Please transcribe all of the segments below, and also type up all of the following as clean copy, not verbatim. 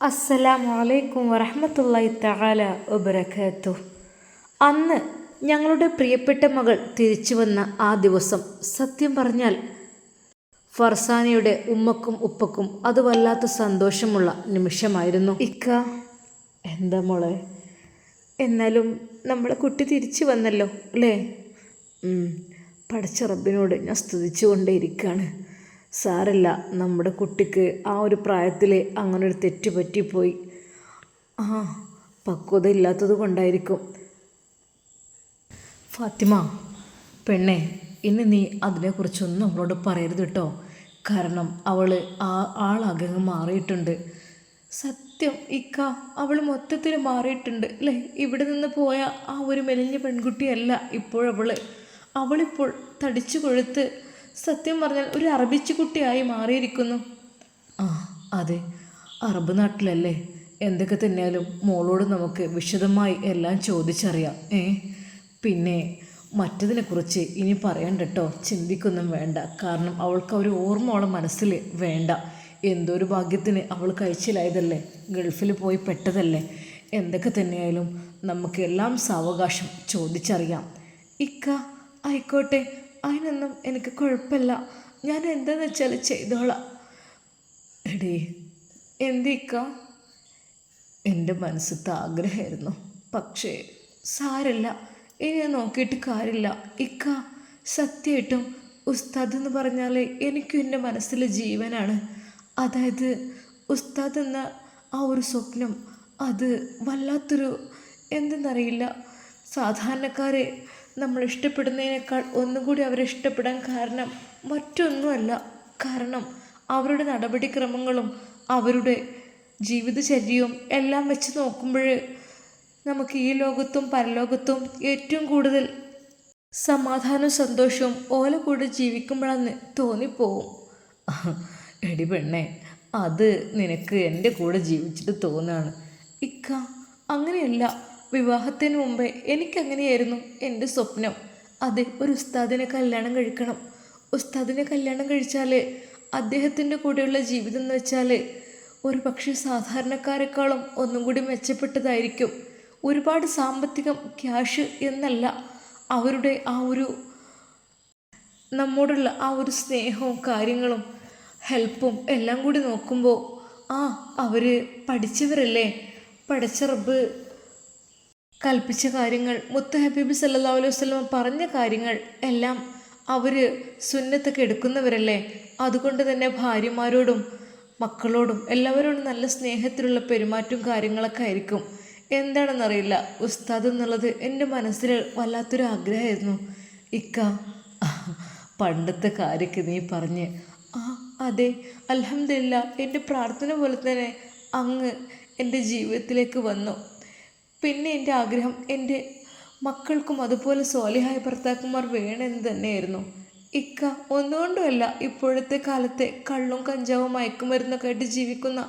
അസ്സലാമു അലൈക്കും വറഹ്മത്തുള്ളാഹി തആല വബറകാതുഹു. അന്ന് ഞങ്ങളുടെ പ്രിയപ്പെട്ട മകൾ തിരിച്ചു വന്ന ആ ദിവസം സത്യം പറഞ്ഞാൽ ഫർസാനയുടെ ഉമ്മക്കും ഉപ്പക്കും അത് വല്ലാത്ത സന്തോഷമുള്ള നിമിഷമായിരുന്നു. ഇക്ക, എന്താ മോളെ? എന്നാലും നമ്മളെ കുട്ടി തിരിച്ചു വന്നല്ലോ അല്ലേ? പടച്ച റബ്ബിനോട് ഞാൻ സ്തുതിച്ചുകൊണ്ടേയിരിക്കുകയാണ്. സാരല്ല, നമ്മുടെ കുട്ടിക്ക് ആ ഒരു പ്രായത്തിൽ അങ്ങനൊരു തെറ്റ് പറ്റിപ്പോയി. പക്വത ഇല്ലാത്തത് കൊണ്ടായിരിക്കും. ഫാത്തിമ പെണ്ണെ, ഇനി നീ അതിനെക്കുറിച്ചൊന്നും അവളോട് പറയരുത് കേട്ടോ. കാരണം അവൾ ആളാകെ മാറിയിട്ടുണ്ട്. സത്യം ഇക്ക, അവൾ മൊത്തത്തിൽ മാറിയിട്ടുണ്ട് അല്ലേ? ഇവിടെ നിന്ന് പോയ ആ ഒരു മെലിഞ്ഞ പെൺകുട്ടിയല്ല അവളിപ്പോൾ തടിച്ചു കൊഴുത്ത് സത്യം പറഞ്ഞാൽ ഒരു അറബിച്ചു കുട്ടിയായി മാറിയിരിക്കുന്നു. അതെ, അറബ് നാട്ടിലല്ലേ? എന്തൊക്കെ തന്നെയാലും മോളോട് നമുക്ക് വിശദമായി എല്ലാം ചോദിച്ചറിയാം. പിന്നെ മറ്റതിനെക്കുറിച്ച് ഇനി പറയണ്ട കേട്ടോ, ചിന്തിക്കൊന്നും വേണ്ട. കാരണം അവൾക്ക് ഒരു ഓർമ്മ അവളെ മനസ്സിൽ വേണ്ട. എന്തോ ഒരു ഭാഗ്യത്തിന് അവൾ കഴിച്ചിലായതല്ലേ, ഗൾഫിൽ പോയി പെട്ടതല്ലേ. എന്തൊക്കെ തന്നെയായാലും നമുക്ക് എല്ലാം സാവകാശം ചോദിച്ചറിയാം. ഇക്ക ആയിക്കോട്ടെ, അതിനൊന്നും എനിക്ക് കുഴപ്പമില്ല. ഞാൻ എന്താണെന്ന് വെച്ചാൽ ചെയ്തോളാം. എടീ, എന്തിക്ക? എൻ്റെ മനസ്സത്തെ ആഗ്രഹമായിരുന്നു. പക്ഷേ സാരല്ല, ഇനി നോക്കിയിട്ട് കാര്യമില്ല. ഇക്ക, സത്യമായിട്ടും ഉസ്താദ് എന്ന് പറഞ്ഞാൽ എനിക്കും എൻ്റെ മനസ്സിലെ ജീവനാണ്. അതായത് ഉസ്താദ് എന്ന ആ ഒരു സ്വപ്നം, അത് വല്ലാത്തൊരു എന്തെന്നറിയില്ല. സാധാരണക്കാരെ നമ്മൾ ഇഷ്ടപ്പെടുന്നതിനേക്കാൾ ഒന്നും കൂടി അവരെ ഇഷ്ടപ്പെടാൻ കാരണം മറ്റൊന്നുമല്ല. കാരണം അവരുടെ നടപടിക്രമങ്ങളും അവരുടെ ജീവിതചര്യവും എല്ലാം വെച്ച് നോക്കുമ്പോൾ നമുക്ക് ഈ ലോകത്തും പരലോകത്തും ഏറ്റവും കൂടുതൽ സമാധാനവും സന്തോഷവും ഓല കൂടെ ജീവിക്കുമ്പോഴാന്ന് തോന്നിപ്പോവും. എടി പെണ്ണെ, അത് നിനക്ക് എൻ്റെ കൂടെ ജീവിച്ചിട്ട് തോന്നുകയാണ്. ഇക്ക, അങ്ങനെയല്ല. വിവാഹത്തിന് മുമ്പേ എനിക്കങ്ങനെയായിരുന്നു എൻ്റെ സ്വപ്നം. അതെ, ഒരു ഉസ്താദിനെ കല്യാണം കഴിക്കണം. ഉസ്താദിനെ കല്യാണം കഴിച്ചാൽ അദ്ദേഹത്തിൻ്റെ കൂടെയുള്ള ജീവിതം എന്ന് വെച്ചാൽ ഒരു പക്ഷേ സാധാരണക്കാരെക്കാളും ഒന്നും കൂടി മെച്ചപ്പെട്ടതായിരിക്കും. ഒരുപാട് സാമ്പത്തികം, ക്യാഷ് എന്നല്ല, അവരുടെ ആ ഒരു നമ്മോടുള്ള ആ ഒരു സ്നേഹവും കാര്യങ്ങളും ഹെൽപ്പും എല്ലാം കൂടി നോക്കുമ്പോൾ അവർ പഠിച്ചവരല്ലേ. പടച്ച റബ്ബ് കൽപ്പിച്ച കാര്യങ്ങൾ, മുത്ത് ഹബീബ് സല്ലല്ലാഹു അലൈഹി വസല്ലം പറഞ്ഞ കാര്യങ്ങൾ എല്ലാം അവർ സുന്നത്തൊക്കെ എടുക്കുന്നവരല്ലേ. അതുകൊണ്ട് തന്നെ ഭാര്യമാരോടും മക്കളോടും എല്ലാവരോടും നല്ല സ്നേഹത്തിലുള്ള പെരുമാറ്റവും കാര്യങ്ങളൊക്കെ ആയിരിക്കും. എന്താണെന്നറിയില്ല, ഉസ്താദ് എന്നുള്ളത് എൻ്റെ മനസ്സിൽ വല്ലാത്തൊരു ആഗ്രഹമായിരുന്നു. ഇക്ക, പണ്ടത്തെ കാര്യമൊക്കെ നീ പറഞ്ഞ് അതെ, അൽഹംദുലില്ലാ, എൻ്റെ പ്രാർത്ഥന പോലെ തന്നെ അങ്ങ് എൻ്റെ ജീവിതത്തിലേക്ക് വന്നു. പിന്നെ എൻ്റെ ആഗ്രഹം എൻ്റെ മക്കൾക്കും അതുപോലെ സ്വാലിഹായ ഭർത്താക്കന്മാർ വേണമെന്ന് തന്നെയായിരുന്നു. ഇക്ക, ഒന്നുകൊണ്ടുമല്ല, ഇപ്പോഴത്തെ കാലത്തെ കള്ളും കഞ്ചാവും മയക്കുമരുന്നൊക്കെ ആയിട്ട് ജീവിക്കുന്ന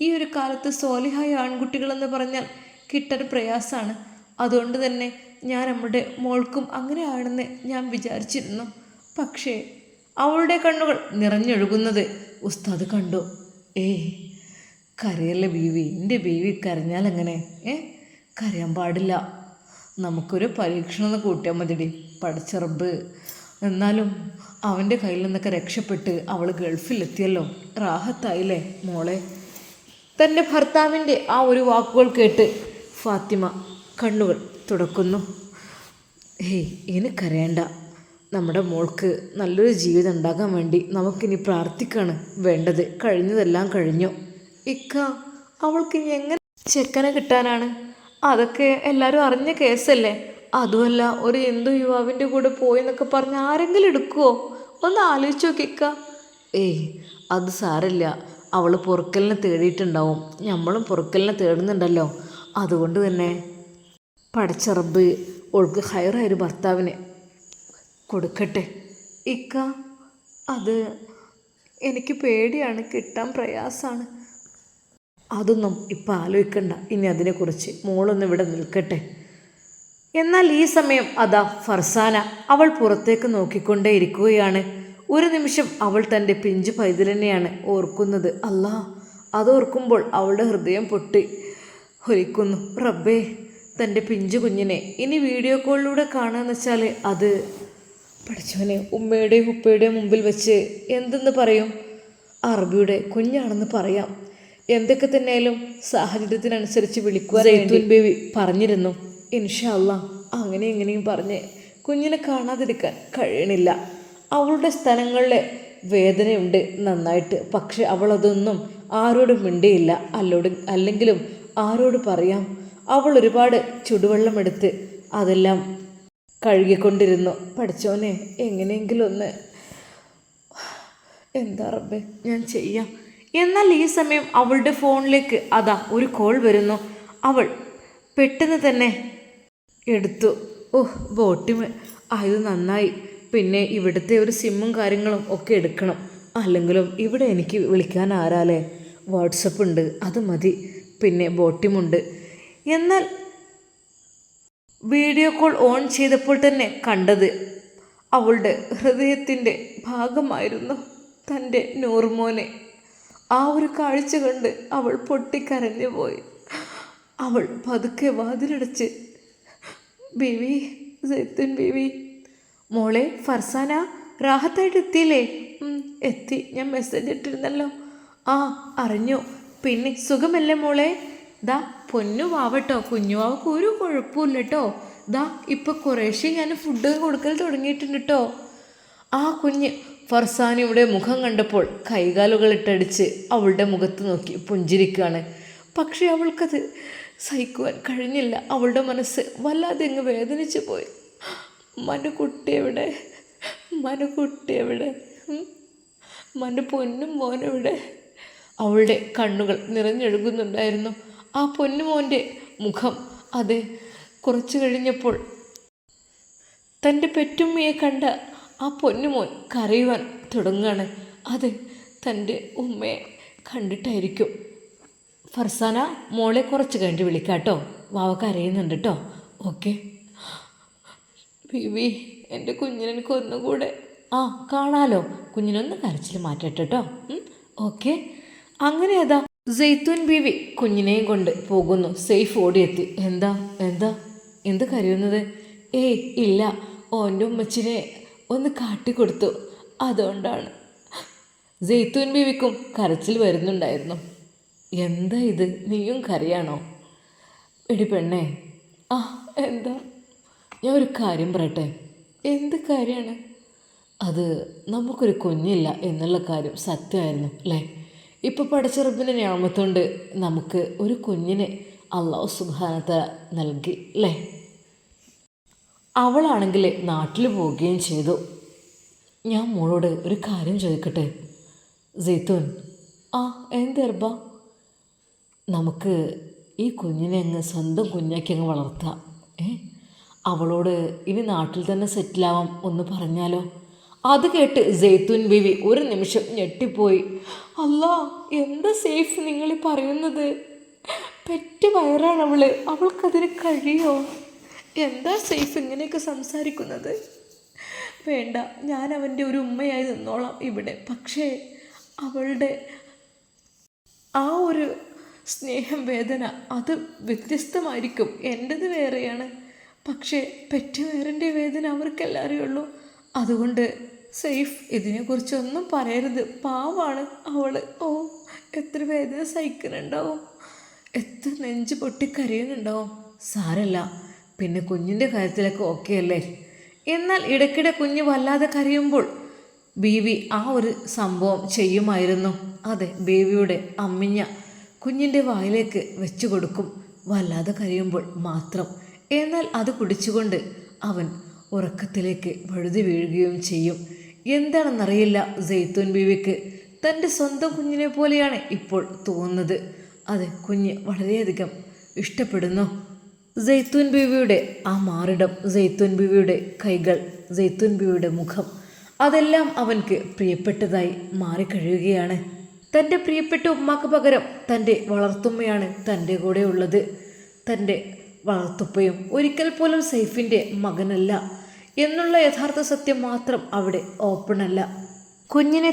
ഈ ഒരു കാലത്ത് സ്വാലിഹായ ആൺകുട്ടികളെന്ന് പറഞ്ഞാൽ കിട്ടാൻ പ്രയാസമാണ്. അതുകൊണ്ട് തന്നെ ഞാൻ നമ്മുടെ മോൾക്കും അങ്ങനെ ആണെന്ന് ഞാൻ വിചാരിച്ചിരുന്നു. പക്ഷേ അവളുടെ കണ്ണുകൾ നിറഞ്ഞൊഴുകുന്നത് ഉസ്താദ് കണ്ടു. കരയല്ലേ ബീവി, എൻ്റെ ബീവി കരഞ്ഞാൽ എങ്ങനെ? കരയാൻ പാടില്ല. നമുക്കൊരു പരീക്ഷണം എന്ന് കൂട്ടിയാൽ മതിടി. പടച്ച റബ്ബ് എന്നാലും അവൻ്റെ കയ്യിൽ നിന്നൊക്കെ രക്ഷപ്പെട്ട് അവൾ ഗൾഫിലെത്തിയല്ലോ, റാഹത്തായില്ലേ മോളെ. തൻ്റെ ഭർത്താവിൻ്റെ ആ ഒരു വാക്കുകൾ കേട്ട് ഫാത്തിമ കണ്ണുകൾ തുടക്കുന്നു. ഇനി കരയണ്ട. നമ്മുടെ മോൾക്ക് നല്ലൊരു ജീവിതം ഉണ്ടാകാൻ വേണ്ടി നമുക്കിനി പ്രാർത്ഥിക്കുകയാണ് വേണ്ടത്. കഴിഞ്ഞതെല്ലാം കഴിഞ്ഞു. ഇക്ക, അവൾക്ക് ഇനി എങ്ങനെ ചെക്കനെ കിട്ടാനാണ്? അതൊക്കെ എല്ലാവരും അറിഞ്ഞ കേസല്ലേ. അതുമല്ല, ഒരു ഹിന്ദു യുവാവിൻ്റെ കൂടെ പോയെന്നൊക്കെ പറഞ്ഞ് ആരെങ്കിലും എടുക്കുമോ? ഒന്ന് ആലോചിച്ച് നോക്കിക്ക. അത് സാരമില്ല, അവൾ പൊറുക്കലിനെ തേടിയിട്ടുണ്ടാവും. നമ്മളും പൊറുക്കലിനെ തേടുന്നുണ്ടല്ലോ. അതുകൊണ്ട് തന്നെ പടച്ച റബ്ബ് ഓൾക്ക് ഹൈറായൊരു ഭർത്താവിനെ കൊടുക്കട്ടെ. ഇക്ക, അത് എനിക്ക് പേടിയാണ്, കിട്ടാൻ പ്രയാസമാണ്. അതൊന്നും ഇപ്പം ആലോചിക്കണ്ട. ഇനി അതിനെക്കുറിച്ച് മോളൊന്നും ഇവിടെ നിൽക്കട്ടെ. എന്നാൽ ഈ സമയം അതാ ഫർസാന അവൾ പുറത്തേക്ക് നോക്കിക്കൊണ്ടേ ഇരിക്കുകയാണ്. ഒരു നിമിഷം അവൾ തൻ്റെ പിഞ്ചു പൈതലിനെയാണ് ഓർക്കുന്നത്. അല്ലാ, അതോർക്കുമ്പോൾ അവളുടെ ഹൃദയം പൊട്ടി ഒലിക്കുന്നു. റബ്ബേ, തൻ്റെ പിഞ്ചു കുഞ്ഞിനെ ഇനി വീഡിയോ കോളിലൂടെ കാണുകയെന്ന് വെച്ചാൽ അത് പഠിച്ചവനെ ഉമ്മയുടെയും ഉപ്പയുടെയും മുമ്പിൽ വെച്ച് എന്തെന്ന് പറയും? അറബിയുടെ കുഞ്ഞാണെന്ന് പറയാം. എന്തൊക്കെ തന്നെയായാലും സാഹചര്യത്തിനനുസരിച്ച് വിളിക്കുവാൻ സൈത്തൂൻ ബേബി പറഞ്ഞിരുന്നു. ഇൻഷാ അല്ലാ അങ്ങനെ എങ്ങനെയും പറഞ്ഞ് കുഞ്ഞിനെ കാണാതിരിക്കാൻ കഴിയണില്ല. അവളുടെ സ്ഥലങ്ങളിലെ വേദനയുണ്ട് നന്നായിട്ട്. പക്ഷെ അവളതൊന്നും ആരോടും മിണ്ടിയില്ല. അല്ലെങ്കിലും ആരോട് പറയാം? അവൾ ഒരുപാട് ചുടുവെള്ളമെടുത്ത് അതെല്ലാം കഴുകിക്കൊണ്ടിരുന്നു. പഠിച്ചോനെ എങ്ങനെയെങ്കിലും ഒന്ന് എന്താ റബ്ബേ ഞാൻ ചെയ്യാം. എന്നാൽ ഈ സമയം അവളുടെ ഫോണിലേക്ക് അതാ ഒരു കോൾ വരുന്നു. അവൾ പെട്ടെന്ന് തന്നെ എടുത്തു. ഓഹ് ബോട്ടിമ് ആയത് നന്നായി. പിന്നെ ഇവിടുത്തെ ഒരു സിമ്മും കാര്യങ്ങളും ഒക്കെ എടുക്കണം. അല്ലെങ്കിലും ഇവിടെ എനിക്ക് വിളിക്കാൻ ആരാലേ? വാട്സപ്പ് ഉണ്ട്, അത് മതി. പിന്നെ ബോട്ടിമുണ്ട്. എന്നാൽ വീഡിയോ കോൾ ഓൺ ചെയ്തപ്പോൾ തന്നെ കണ്ടത് അവളുടെ ഹൃദയത്തിൻ്റെ ഭാഗമായിരുന്നു തൻ്റെ നൂർമോനെ. ആ ഒരു കാഴ്ച കണ്ട് അവൾ പൊട്ടിക്കരഞ്ഞു പോയി. അവൾ പതുക്കെ വാതിലടച്ച് ബേബി, സൈത്തൂൻ ബേബി, മോളെ ഫർസാന റാഹത്തായിട്ട് എത്തിയില്ലേ? എത്തി, ഞാൻ മെസ്സേജ് ഇട്ടിരുന്നല്ലോ. ആ അറിഞ്ഞു. പിന്നെ സുഖമല്ലേ മോളെ? ദാ പൊന്നു വാവട്ടോ, കുഞ്ഞുവാവക്ക് ഒരു കുഴപ്പമില്ല കേട്ടോ. ദാ ഇപ്പം കുറേശ്ശെ ഞാൻ ഫുഡ് കൊടുക്കൽ തുടങ്ങിയിട്ടുണ്ട് കേട്ടോ. ആ കുഞ്ഞ് ഫർസാനയുടെ മുഖം കണ്ടപ്പോൾ കൈകാലുകളിട്ടടിച്ച് അവളുടെ മുഖത്ത് നോക്കി പുഞ്ചിരിക്കുകയാണ്. പക്ഷേ അവൾക്കത് സഹിക്കുവാൻ കഴിഞ്ഞില്ല. അവളുടെ മനസ്സ് വല്ലാതെ അങ്ങ് വേദനിച്ചു പോയി. മനുകുട്ടി എവിടെ? മനുകുട്ടി എവിടെ? മनु പൊന്നും മോനെവിടെ? അവളുടെ കണ്ണുകൾ നിറഞ്ഞൊഴുകുന്നുണ്ടായിരുന്നു. ആ പൊന്നുമോൻ്റെ മുഖം അത് കുറച്ചു കഴിഞ്ഞപ്പോൾ തൻ്റെ പെറ്റുമ്മയെ കണ്ട ആ പൊന്നുമോൻ കരയുവാൻ തുടങ്ങുകയാണ്. അത് തൻ്റെ ഉമ്മയെ കണ്ടിട്ടായിരിക്കും. ഫർസാന മോളെ കുറച്ച് കഴിഞ്ഞിട്ട് വിളിക്കാട്ടോ, വാവ കരയുന്നുണ്ട് കേട്ടോ. ഓക്കെ ബീവി, എൻ്റെ കുഞ്ഞിനെ എനിക്ക് ഒന്നുകൂടെ കാണാലോ. കുഞ്ഞിനൊന്ന് കരച്ചിൽ മാറ്റട്ടെ കേട്ടോ. ഓക്കെ. അങ്ങനെ അതാ സൈത്തൂൻ ബീവി കുഞ്ഞിനെയും കൊണ്ട് പോകുന്നു. സെയ്ഫ് ഓടിയെത്തി. എന്താ എന്താ എന്ത് കരയുന്നത്? ഏയ് ഇല്ല, ഓൻ്റെ ഉമ്മച്ചിനെ ഒന്ന് കാട്ടിക്കൊടുത്തു, അതുകൊണ്ടാണ്. സൈത്തൂൻ ബീവിക്കും കരച്ചിൽ വരുന്നുണ്ടായിരുന്നു. എന്താ ഇത്, നീയും കരയാണോ? എടി പെണ്ണേ, എന്താ? ഞാൻ ഒരു കാര്യം പറയട്ടെ. എന്ത് കാര്യമാണ്? അത് നമുക്കൊരു കുഞ്ഞില്ല എന്നുള്ള കാര്യം സത്യമായിരുന്നു അല്ലേ? ഇപ്പോൾ പടച്ച റബ്ബിൻ്റെ ഞാമത്തുകൊണ്ട് നമുക്ക് ഒരു കുഞ്ഞിനെ അല്ലാഹു സുബ്ഹാനഹു വ തആല നൽകി അല്ലേ? അവളാണെങ്കിൽ നാട്ടിൽ പോവുകയും ചെയ്തു. ഞാൻ മോളോട് ഒരു കാര്യം ചോദിക്കട്ടെ സൈത്തൂൻ? എന്തർബ? നമുക്ക് ഈ കുഞ്ഞിനെ അങ്ങ് സ്വന്തം കുഞ്ഞാക്കി അങ്ങ് വളർത്താം. അവളോട് ഇനി നാട്ടിൽ തന്നെ സെറ്റിലാവാം ഒന്ന് പറഞ്ഞാലോ? അത് കേട്ട് സൈത്തൂൻ ബീവി ഒരു നിമിഷം ഞെട്ടിപ്പോയി. അല്ലാ, എന്താ സെയ്ഫ് നിങ്ങൾ പറയുന്നത്? പെറ്റ് വയറാണ് അവൾക്കതിന് കഴിയോ? എന്താ സെയ്ഫ് ഇങ്ങനെയൊക്കെ സംസാരിക്കുന്നത്? വേണ്ട, ഞാൻ അവൻ്റെ ഒരു ഉമ്മയായി നിന്നോളാം ഇവിടെ. പക്ഷേ അവളുടെ ആ ഒരു സ്നേഹം, വേദന അത് വ്യത്യസ്തമായിരിക്കും. എൻ്റെത് വേറെയാണ്. പക്ഷേ പെറ്റുവയറിൻ്റെ വേദന അവർക്കെല്ലാം അറിയുള്ളൂ. അതുകൊണ്ട് സെയ്ഫ് ഇതിനെക്കുറിച്ചൊന്നും പറയരുത്. പാവാണ് അവൾ. എത്ര വേദന സഹിക്കുന്നുണ്ടാവും, എത്ര നെഞ്ച് പൊട്ടിക്കരയുന്നുണ്ടാവും. സാരല്ല, പിന്നെ കുഞ്ഞിൻ്റെ കാര്യത്തിലൊക്കെ ഓക്കെ അല്ലേ? എന്നാൽ ഇടയ്ക്കിടെ കുഞ്ഞ് വല്ലാതെ കരയുമ്പോൾ ബീവി ആ ഒരു സംഭവം ചെയ്യുമായിരുന്നു. അതെ, ബീവിയുടെ അമ്മിഞ്ഞ കുഞ്ഞിൻ്റെ വായിലേക്ക് വെച്ചു കൊടുക്കും വല്ലാതെ കരയുമ്പോൾ മാത്രം. എന്നാൽ അത് കുടിച്ചുകൊണ്ട് അവൻ ഉറക്കത്തിലേക്ക് വഴുതി വീഴുകയും ചെയ്യും. എന്താണെന്നറിയില്ല, സൈത്തൂൻ ബീവിക്ക് തൻ്റെ സ്വന്തം കുഞ്ഞിനെ പോലെയാണ് ഇപ്പോൾ തോന്നുന്നത്. അതെ, കുഞ്ഞ് വളരെയധികം ഇഷ്ടപ്പെടുന്നു. സൈത്തൂൻ ബീവിയുടെ ആ മാറിടം, സൈത്തൂൻ ബീവിയുടെ കൈകൾ, സൈത്തൂൻ ബീവിയുടെ മുഖം, അതെല്ലാം അവൻക്ക് പ്രിയപ്പെട്ടതായി മാറിക്കഴിയുകയാണ്. തൻ്റെ പ്രിയപ്പെട്ട ഉമ്മാക്ക് പകരം തൻ്റെ വളർത്തുമ്മയാണ് തൻ്റെ കൂടെ ഉള്ളത്. തൻ്റെ വളർത്തുപ്പയും ഒരിക്കൽ പോലും സെയ്ഫിൻ്റെ മകനല്ല എന്നുള്ള യഥാർത്ഥ സത്യം മാത്രം അവിടെ ഓപ്പണല്ല. കുഞ്ഞിനെ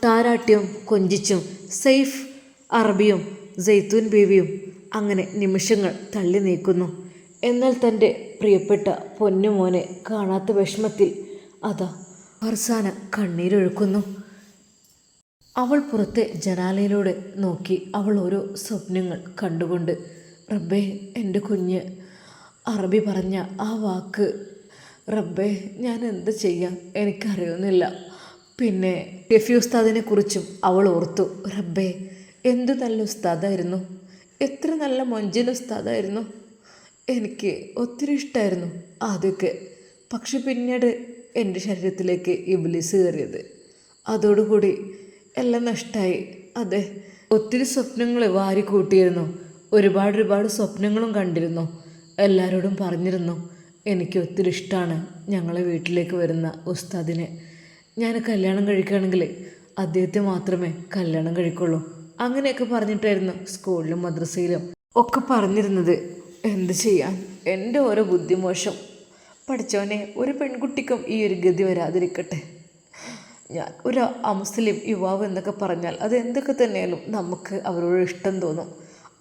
താരാട്ടിയും കൊഞ്ചിച്ചും സെയ്ഫ് അറബിയും ജെയ്ത്തൂൻ ബീവിയും അങ്ങനെ നിമിഷങ്ങൾ തള്ളി നീക്കുന്നു. എന്നാൽ തൻ്റെ പ്രിയപ്പെട്ട പൊന്നുമോനെ കാണാത്ത വിഷമത്തിൽ അതാ ഫർസാന കണ്ണീരൊഴുക്കുന്നു. അവൾ പുറത്തെ ജനാലയിലൂടെ നോക്കി അവൾ ഓരോ സ്വപ്നങ്ങൾ കണ്ടുകൊണ്ട്, റബ്ബേ എൻ്റെ കുഞ്ഞ് അറബി പറഞ്ഞ ആ വാക്ക്, റബ്ബേ ഞാൻ എന്ത് ചെയ്യാം എനിക്കറിയുന്നില്ല. പിന്നെ ഷെഫി ഉസ്താദിനെ കുറിച്ചും അവൾ ഓർത്തു. റബ്ബേ എന്തു നല്ല ഉസ്താദായിരുന്നു, എത്ര നല്ല മൊഞ്ചൻ ഉസ്താദായിരുന്നു. എനിക്ക് ഒത്തിരി ഇഷ്ടമായിരുന്നു ആദ്യമൊക്കെ. പക്ഷെ പിന്നീട് എൻ്റെ ശരീരത്തിലേക്ക് ഇബ്ലീസ് കയറിയത്, അതോടുകൂടി എല്ലാം നഷ്ടമായി. അതെ, ഒത്തിരി സ്വപ്നങ്ങൾ വാരിക്കൂട്ടിയിരുന്നു, ഒരുപാട് സ്വപ്നങ്ങളും കണ്ടിരുന്നു. എല്ലാവരോടും പറഞ്ഞിരുന്നു എനിക്ക് ഒത്തിരി ഇഷ്ടമാണ് ഞങ്ങളെ വീട്ടിലേക്ക് വരുന്ന ഉസ്താദിനെ. ഞാൻ കല്യാണം കഴിക്കുകയാണെങ്കിൽ അദ്ദേഹത്തെ മാത്രമേ കല്യാണം കഴിക്കുള്ളൂ. അങ്ങനെയൊക്കെ പറഞ്ഞിട്ടായിരുന്നു സ്കൂളിലും മദ്രസയിലും ഒക്കെ പറഞ്ഞിരുന്നത്. എന്ത് ചെയ്യാൻ, എൻ്റെ ഓരോ ബുദ്ധിമോശം. പഠിച്ചവനെ, ഒരു പെൺകുട്ടിക്കും ഈ ഒരു ഗതി വരാതിരിക്കട്ടെ. ഞാൻ ഒരു അമുസ്ലിം യുവാവ് എന്നൊക്കെ പറഞ്ഞാൽ അത് എന്തൊക്കെ തന്നെയാലും നമുക്ക് അവരോട് ഇഷ്ടം തോന്നും.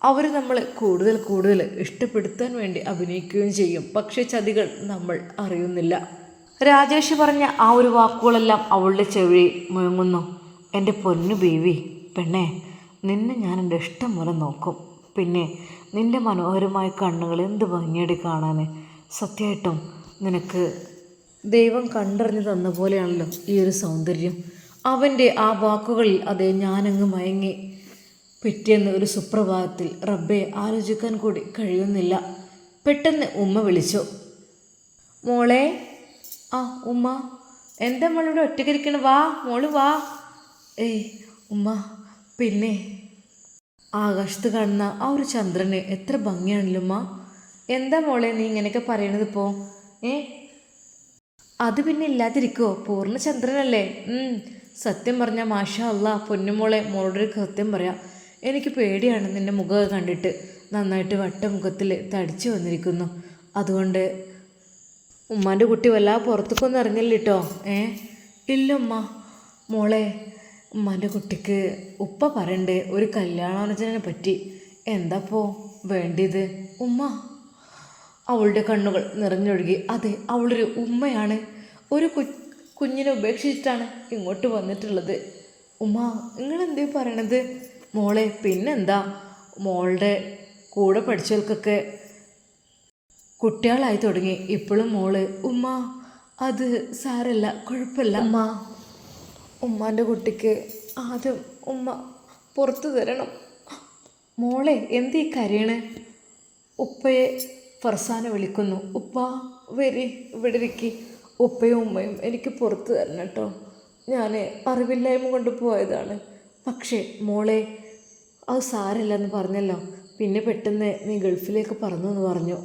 അവർ നമ്മളെ കൂടുതൽ ഇഷ്ടപ്പെടുത്താൻ വേണ്ടി അഭിനയിക്കുകയും ചെയ്യും. പക്ഷേ ചതികൾ നമ്മൾ അറിയുന്നില്ല. രാജേഷ് പറഞ്ഞ ആ ഒരു വാക്കുകളെല്ലാം അവളുടെ ചെവി മുഴങ്ങുന്നു. എൻ്റെ പൊന്നു ബീവി പെണ്ണേ, നിന്നെ ഞാൻ എൻ്റെ ഇഷ്ടം പോലെ നോക്കും. പിന്നെ നിൻ്റെ മനോഹരമായ കണ്ണുകൾ എന്ത് ഭംഗിയാടി കാണാൻ. സത്യമായിട്ടും നിനക്ക് ദൈവം കണ്ടറിഞ്ഞു തന്ന പോലെയാണല്ലോ ഈ ഒരു സൗന്ദര്യം. അവൻ്റെ ആ വാക്കുകളിൽ അതേ ഞാനങ്ങ് മയങ്ങി. പിറ്റേന്ന് ഒരു സുപ്രഭാതത്തിൽ റബ്ബെ ആലോചിക്കാൻ കൂടി കഴിയുന്നില്ല. പെട്ടെന്ന് ഉമ്മ വിളിച്ചു. മോളെ. ആ ഉമ്മ. എന്താ മോളിവിടെ ഒറ്റയ്ക്കിരിക്കണ? വാ മോള് വാ. ഏയ് ഉമ്മ, പിന്നെ ആകാശത്ത് കാണുന്ന ആ ഒരു ചന്ദ്രന് എത്ര ഭംഗിയാണല്ലോ ഉമ്മ. എന്താ മോളെ നീ ഇങ്ങനെയൊക്കെ പറയണത് ഇപ്പോൾ? അത് പിന്നെ ഇല്ലാതിരിക്കുമോ? പൂർണ്ണ ചന്ദ്രനല്ലേ. സത്യം പറഞ്ഞാൽ മാഷാ അല്ലാ പൊന്നുമോളെ, മോളോടൊരു സത്യം പറയാം, എനിക്ക് പേടിയാണ് നിൻ്റെ മുഖമൊക്കെ കണ്ടിട്ട്. നന്നായിട്ട് വട്ടമുഖത്തിൽ തടിച്ചു വന്നിരിക്കുന്നു. അതുകൊണ്ട് ഉമ്മാൻ്റെ കുട്ടി വല്ലാതെ പുറത്തേക്കൊന്നും ഇറങ്ങില്ല കേട്ടോ. ഇല്ല ഉമ്മ. മോളെ, ഉമ്മാൻ്റെ കുട്ടിക്ക് ഉപ്പ പറയണ്ടേ ഒരു കല്യാണാലോചനയെ പറ്റി. എന്താപ്പോ വേണ്ടിയത് ഉമ്മ? അവളുടെ കണ്ണുകൾ നിറഞ്ഞൊഴുകി. അതെ, അവളൊരു ഉമ്മയാണ്. ഒരു കുഞ്ഞിനെ ഉപേക്ഷിച്ചിട്ടാണ് ഇങ്ങോട്ട് വന്നിട്ടുള്ളത്. ഉമ്മ നിങ്ങളെന്തേ പറയണത്? മോളെ പിന്നെന്താ, മോളുടെ കൂടെ പഠിച്ചവർക്കൊക്കെ കുട്ടികളായി തുടങ്ങി. ഇപ്പോഴും മോള്. ഉമ്മ അത് സാരല്ല, കുഴപ്പമില്ല ഉമ്മ. ഉമ്മാൻ്റെ കുട്ടിക്ക് ആദ്യം ഉമ്മ പുറത്തു തരണം. മോളെ എന്തീ കരയണ്? ഉപ്പയെ ഫർസാന വിളിക്കുന്നു. ഉപ്പ വരി, ഇവിടെ ഇരിക്കി. ഉപ്പയും ഉമ്മയും എനിക്ക് പുറത്തു തരണം കേട്ടോ. ഞാൻ അറിവില്ലായ്മ കൊണ്ട് പോയതാണ്. പക്ഷേ മോളെ അത് സാരമില്ലെന്ന് പറഞ്ഞല്ലോ. പിന്നെ പെട്ടെന്ന് നീ ഗൾഫിലേക്ക് പറന്നു എന്ന് പറഞ്ഞു.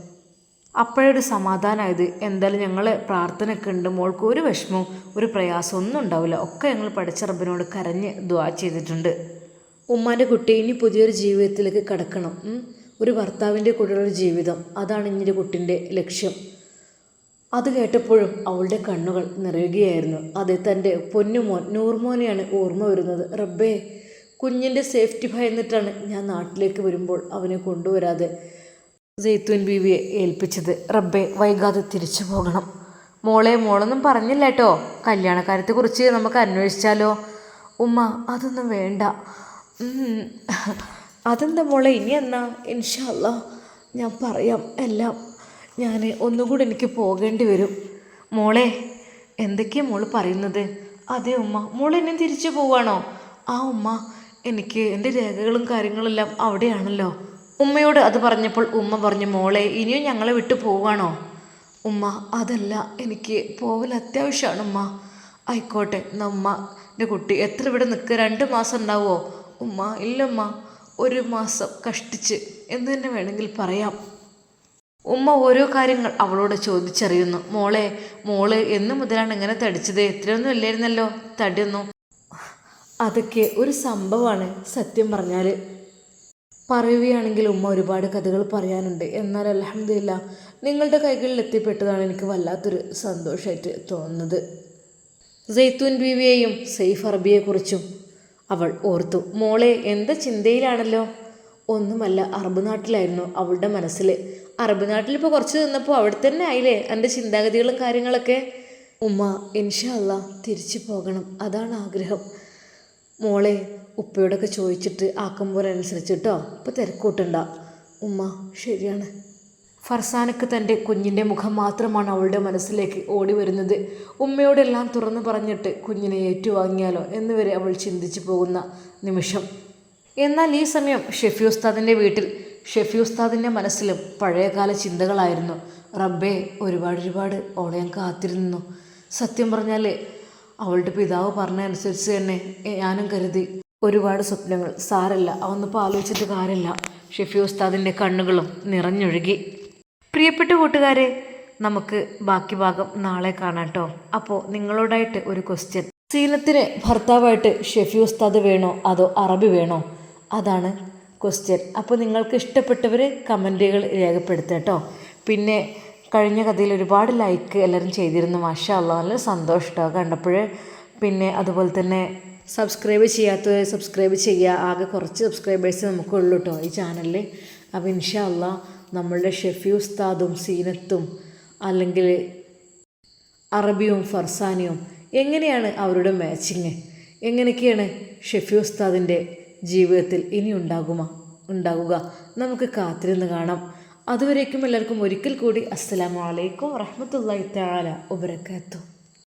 അപ്പോഴൊരു സമാധാനമായത്. എന്തായാലും ഞങ്ങൾ പ്രാർത്ഥനയൊക്കെ ഉണ്ട്, മോൾക്ക് ഒരു വിഷമവും ഒരു പ്രയാസവും ഒന്നും ഉണ്ടാവില്ല. ഒക്കെ ഞങ്ങൾ പഠിച്ച റബ്ബിനോട് കരഞ്ഞ് ദുആ ചെയ്തിട്ടുണ്ട്. ഉമ്മാൻ്റെ കുട്ടി ഇനി പുതിയൊരു ജീവിതത്തിലേക്ക് കടക്കണം. ഒരു ഭർത്താവിൻ്റെ കൂടെയുള്ളൊരു ജീവിതം, അതാണ് ഇനിയുടെ കുട്ടിൻ്റെ ലക്ഷ്യം. അത് കേട്ടപ്പോഴും അവളുടെ കണ്ണുകൾ നിറയുകയായിരുന്നു. അത് തൻ്റെ പൊന്നുമോൻ നൂർമോനെയാണ് ഓർമ്മ വരുന്നത്. റബ്ബേ, കുഞ്ഞിൻ്റെ സേഫ്റ്റി ഭയന്നിട്ടാണ് ഞാൻ നാട്ടിലേക്ക് വരുമ്പോൾ അവനെ കൊണ്ടുവരാതെ ജെയ്ത്തൂൻ ബീവിയെ ഏൽപ്പിച്ചത്. റബ്ബേ, വൈകാതെ തിരിച്ചു പോകണം. മോളൊന്നും പറഞ്ഞില്ല കേട്ടോ. കല്യാണക്കാര്യത്തെക്കുറിച്ച് നമുക്ക് അന്വേഷിച്ചാലോ? ഉമ്മ അതൊന്നും വേണ്ട. അതെന്താ മോളെ, ഇനി എന്നാ? ഇൻഷാ അല്ലാ ഞാൻ പറയാം എല്ലാം. ഞാൻ ഒന്നുകൂടി എനിക്ക് പോകേണ്ടി വരും. മോളെ എന്തൊക്കെയാണ് മോള് പറയുന്നത്? അതെ ഉമ്മ. മോൾ എന്നെ തിരിച്ചു പോവാണോ? ആ ഉമ്മ, എനിക്ക് എൻ്റെ രേഖകളും കാര്യങ്ങളെല്ലാം അവിടെയാണല്ലോ. ഉമ്മയോട് അത് പറഞ്ഞപ്പോൾ ഉമ്മ പറഞ്ഞു, മോളെ ഇനിയും ഞങ്ങളെ വിട്ടു പോവാണോ? ഉമ്മ അതല്ല, എനിക്ക് പോവൽ അത്യാവശ്യമാണ് ഉമ്മ. ആയിക്കോട്ടെ, എന്നാൽ ഉമ്മൻ്റെ കുട്ടി എത്ര ഇവിടെ നിൽക്കുക? 2 മാസം ഉണ്ടാവുമോ? ഉമ്മ ഇല്ലമ്മ, 1 മാസം കഷ്ടിച്ച് എന്ന് തന്നെ വേണമെങ്കിൽ പറയാം. ഉമ്മ ഓരോ കാര്യങ്ങൾ അവളോട് ചോദിച്ചറിയുന്നു. മോള് എന്ന് മുതലാണ് ഇങ്ങനെ തടിച്ചത്? ഇത്രയൊന്നും ഇല്ലായിരുന്നല്ലോ തടിയൊന്നും. അതൊക്കെ ഒരു സംഭവമാണ്. സത്യം പറഞ്ഞാൽ പറയുകയാണെങ്കിൽ ഉമ്മ ഒരുപാട് കഥകൾ പറയാനുണ്ട്. എന്നാൽ അൽഹംദുലില്ലാ നിങ്ങളുടെ കൈകളിൽ എത്തിപ്പെട്ടതാണ് എനിക്ക് വല്ലാത്തൊരു സന്തോഷമായിട്ട് തോന്നുന്നത്. ജെയ്ത്തൂൻ ബീവിയെയും സെയ്ഫ് അറബിയെക്കുറിച്ചും അവൾ ഓർത്തു. മോളെ എന്താ ചിന്തയിലാണല്ലോ? ഒന്നുമല്ല, അറബ് നാട്ടിലായിരുന്നു അവളുടെ മനസ്സിൽ. അറബ് നാട്ടിലിപ്പോൾ കുറച്ച് നിന്നപ്പോൾ അവിടെ തന്നെ ആയില്ലേ എൻ്റെ ചിന്താഗതികളും കാര്യങ്ങളൊക്കെ. ഉമ്മ, ഇൻഷാ അല്ലാ തിരിച്ചു പോകണം, അതാണ് ആഗ്രഹം. മോളെ, ഉപ്പയോടൊക്കെ ചോദിച്ചിട്ട് ആക്കം പോലെ അനുസരിച്ചിട്ടോ, ഇപ്പോൾ തിരക്കൂട്ടണ്ട. ഉമ്മ, ശരിയാണ്. ഫർസാനക്ക് തൻ്റെ കുഞ്ഞിൻ്റെ മുഖം മാത്രമാണ് അവളുടെ മനസ്സിലേക്ക് ഓടി വരുന്നത്. ഉമ്മയോടെല്ലാം തുറന്നു പറഞ്ഞിട്ട് കുഞ്ഞിനെ ഏറ്റുവാങ്ങിയാലോ എന്നുവരെ അവൾ ചിന്തിച്ചു പോകുന്ന നിമിഷം. എന്നാൽ ഈ സമയം ഷെഫി ഉസ്താദിൻ്റെ വീട്ടിൽ ഷെഫി ഉസ്താദിൻ്റെ മനസ്സിലും പഴയകാല ചിന്തകളായിരുന്നു. റബ്ബേ, ഒരുപാട് ഓളെ ഞാൻ കാത്തിരുന്നു. സത്യം പറഞ്ഞാൽ അവളുടെ പിതാവ് പറഞ്ഞ അനുസരിച്ച് തന്നെ ഞാനും കരുതി. ഒരുപാട് സ്വപ്നങ്ങൾ, സാരല്ല, അവന്നിപ്പോൾ ആലോചിച്ചിട്ട് കാര്യമില്ല. ഷെഫി ഉസ്താദിൻ്റെ കണ്ണുകളും നിറഞ്ഞൊഴുകി. പ്രിയപ്പെട്ട കൂട്ടുകാരെ, നമുക്ക് ബാക്കി ഭാഗം നാളെ കാണാം കേട്ടോ. അപ്പോൾ നിങ്ങളോടായിട്ട് ഒരു ക്വസ്റ്റ്യൻ. സീനത്തിന് ഭർത്താവായിട്ട് ഷെഫി ഉസ്താദ് വേണോ അതോ അറബി വേണോ? അതാണ് ക്വസ്റ്റ്യൻ. അപ്പോൾ നിങ്ങൾക്ക് ഇഷ്ടപ്പെട്ടവർ കമൻറ്റുകൾ രേഖപ്പെടുത്തുക കേട്ടോ. പിന്നെ കഴിഞ്ഞ കഥയിൽ ഒരുപാട് ലൈക്ക് എല്ലാവരും ചെയ്തിരുന്നു. മാഷാ അല്ലാഹ്, നല്ല സന്തോഷം കണ്ടപ്പോൾ. പിന്നെ അതുപോലെ തന്നെ സബ്സ്ക്രൈബ് ചെയ്യാത്തവർ സബ്സ്ക്രൈബ് ചെയ്യുക. ആകെ കുറച്ച് സബ്സ്ക്രൈബേഴ്സ് നമുക്കുള്ളൂ കേട്ടോ ഈ ചാനലിൽ. അപ്പോൾ ഇൻഷാ അല്ലാഹ് നമ്മളുടെ ഷെഫി ഉസ്താദും സീനത്തും അല്ലെങ്കിൽ അറബിയും ഫർസാനിയും എങ്ങനെയാണ് അവരുടെ മാച്ചിങ്, എങ്ങനെയൊക്കെയാണ് ഷെഫി ഉസ്താദിൻ്റെ ജീവിതത്തിൽ ഇനി ഉണ്ടാകുക, നമുക്ക് കാത്തിരുന്ന് കാണാം. അതുവരേക്കും എല്ലാവർക്കും ഒരിക്കൽ കൂടി അസ്സലാമു അലൈക്കും വറഹ്മത്തുള്ളാഹി തആല വബറകാതുഹു.